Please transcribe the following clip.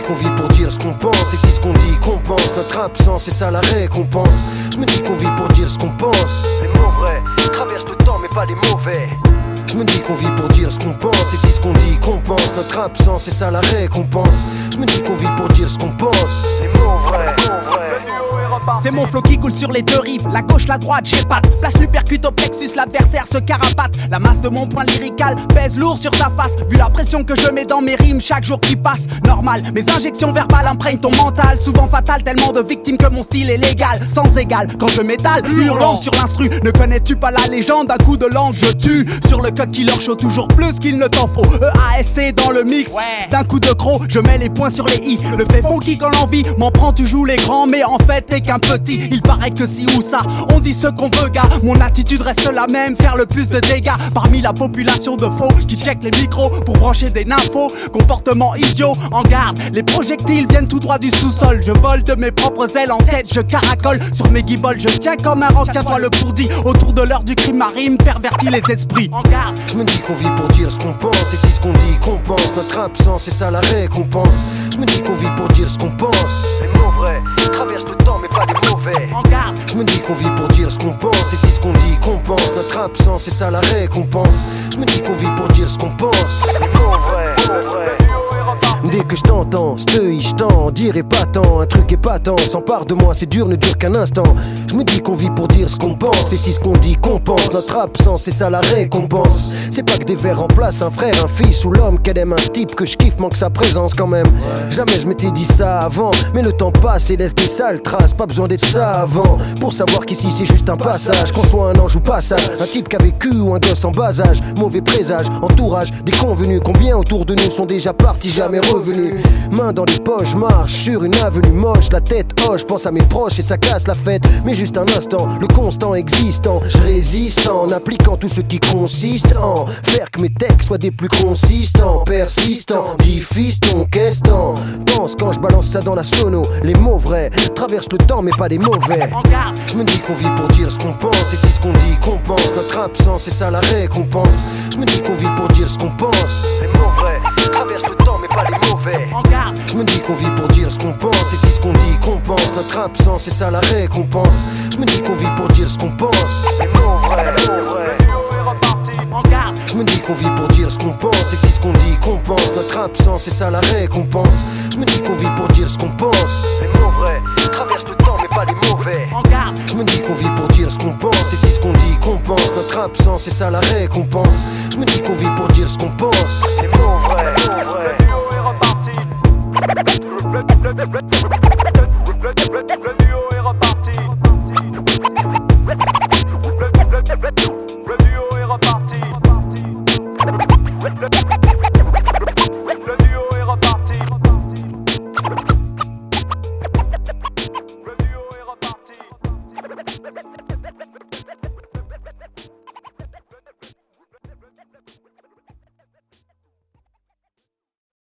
qu'on vit pour dire ce qu'on pense. Et si ce qu'on dit compense notre absence, c'est ça la récompense. Je me dis qu'on vit pour dire ce qu'on pense. Les mots vrais traversent le temps mais pas les mauvais. Je me dis qu'on vit pour dire ce qu'on pense. Et si ce qu'on dit compense notre absence, c'est ça la récompense. Je me dis qu'on vit pour dire ce qu'on pense. Les mots vrais, c'est mon flow qui coule sur les deux rives, la gauche, la droite, j'épate. Place lui percute au plexus, l'adversaire se carapate. La masse de mon point lyrical pèse lourd sur ta face. Vu la pression que je mets dans mes rimes chaque jour qui passe. Normal, mes injections verbales imprègnent ton mental. Souvent fatal, tellement de victimes que mon style est légal. Sans égal, quand je m'étale, hurlant sur l'instru. Ne connais-tu pas la légende, d'un coup de langue je tue. Sur le cut killer show, toujours plus qu'il ne t'en faut. EAST dans le mix, d'un coup de croc, je mets les points sur les i. Le fait funky quand l'envie m'en prend, tu joues les grands. Mais en fait t'es qu'un petit, il paraît que si ou ça, on dit ce qu'on veut gars. Mon attitude reste la même, faire le plus de dégâts. Parmi la population de faux qui check les micros pour brancher des nymphos. Comportement idiot, en garde, les projectiles viennent tout droit du sous-sol. Je vole de mes propres ailes en tête, je caracole sur mes guibolles, je tiens comme un roc, tiens-toi le pourdi. Autour de l'heure du crime, ma rime pervertit les esprits. En garde. Je me dis qu'on vit pour dire ce qu'on pense. Et si ce qu'on dit compense notre absence, c'est ça la récompense. Je me dis qu'on vit pour dire ce qu'on pense. Les mots vrais traversent le temps mais pas les mauvais. Je me dis qu'on vit pour dire ce qu'on pense. Et si ce qu'on dit compense notre absence, c'est ça la récompense. Je me dis qu'on vit pour dire ce qu'on pense. Les mots vrais. Dès que je t'entends, je t'en dirai pas tant. Un truc épatant s'empare de moi, c'est dur, ne dure qu'un instant. Je me dis qu'on vit pour dire ce qu'on pense. Et si ce qu'on dit compense notre absence, c'est ça la récompense. C'est pas que des vers remplacent un frère, un fils ou l'homme qu'elle aime. Un type que je kiffe manque sa présence quand même. Jamais je m'étais dit ça avant, mais le temps passe et laisse des sales traces. Pas besoin d'être savant pour savoir qu'ici c'est juste un passage. Qu'on soit un ange ou pas sage, un type qui a vécu ou un gosse en bas âge. Mauvais présage, entourage, déconvenu. Combien autour de nous sont déjà partis, jamais revenus. Main dans les poches, marche sur une avenue moche. La tête hoche, pense à mes proches et ça casse la fête. Mais juste un instant, le constant existant. Je résiste en appliquant tout ce qui consiste en faire que mes textes soient des plus consistants. Persistants, dis fiston, qu'est-ce t'en pense quand je balance ça dans la sono. Les mots vrais traversent le temps mais pas les mauvais. Je me dis qu'on vit pour dire ce qu'on pense. Et si ce qu'on dit compense notre absence, c'est ça la récompense. Je me dis qu'on vit pour dire ce qu'on pense. Les mots vrais traversent le temps mais pas les mauvais. Je me dis qu'on vit pour dire ce qu'on pense. Et si ce qu'on dit compense notre absence, c'est ça la récompense. Je me dis qu'on vit pour dire ce qu'on pense. Les mots vrais. Je me dis qu'on vit pour dire ce qu'on pense. Et si ce qu'on dit compense notre absence, c'est ça la récompense. Je me dis qu'on vit pour dire ce qu'on pense. Les mots vrais traversent le temps mais pas les mauvais. Je me dis qu'on vit pour dire ce qu'on pense. Et si ce qu'on dit compense notre absence, c'est ça la récompense. Je me dis qu'on vit pour dire ce qu'on pense. Les mots vrais.